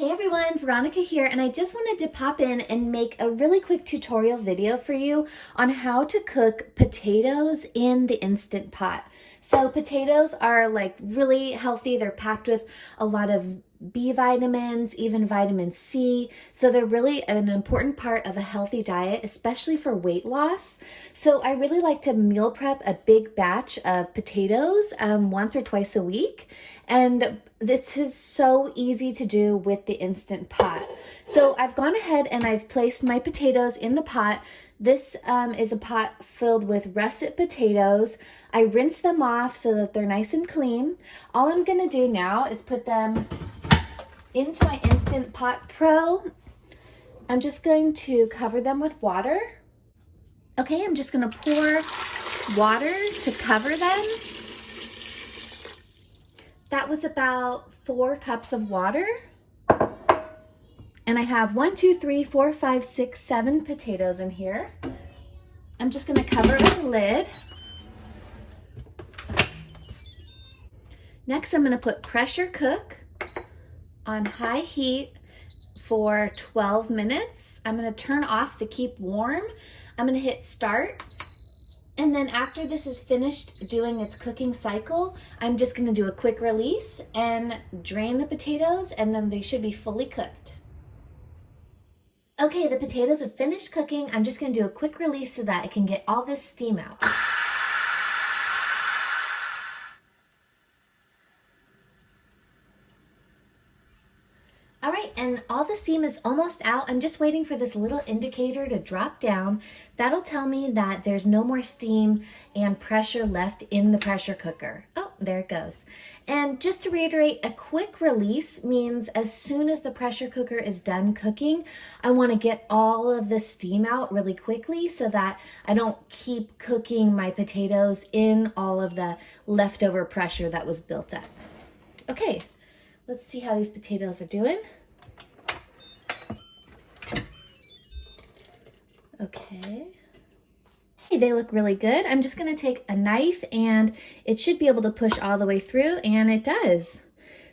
Hey everyone, Veronica here, and I just wanted to pop in and make a really quick tutorial video for you on how to cook potatoes in the Instant Pot. So potatoes are like really healthy. They're packed with a lot of B vitamins, even vitamin C. So they're really an important part of a healthy diet, especially for weight loss. So I really like to meal prep a big batch of potatoes once or twice a week. And this is so easy to do with the Instant Pot. So I've gone ahead and I've placed my potatoes in the pot. This is a pot filled with russet potatoes. I rinse them off so that they're nice and clean. All I'm gonna do now is put them into my Instant Pot Pro. I'm just going to cover them with water. Okay, I'm just gonna pour water to cover them. That was about 4 cups of water. And I have 1, 2, 3, 4, 5, 6, 7 potatoes in here. I'm just gonna cover it with a lid. Next, I'm gonna put pressure cook on high heat for 12 minutes. I'm gonna turn off the keep warm. I'm gonna hit start. And then after this is finished doing its cooking cycle, I'm just gonna do a quick release and drain the potatoes, and then they should be fully cooked. Okay, the potatoes have finished cooking. I'm just gonna do a quick release so that I can get all this steam out. All right, and all the steam is almost out. I'm just waiting for this little indicator to drop down. That'll tell me that there's no more steam and pressure left in the pressure cooker. Oh, there it goes. And just to reiterate, a quick release means as soon as the pressure cooker is done cooking, I want to get all of the steam out really quickly so that I don't keep cooking my potatoes in all of the leftover pressure that was built up. Okay, let's see how these potatoes are doing. Okay. They look really good. I'm just going to take a knife and it should be able to push all the way through, and it does.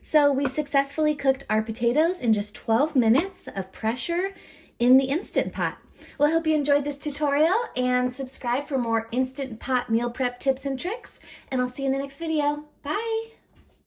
So we successfully cooked our potatoes in just 12 minutes of pressure in the Instant Pot. Well, I hope you enjoyed this tutorial, and subscribe for more Instant Pot meal prep tips and tricks, and I'll see you in the next video. Bye!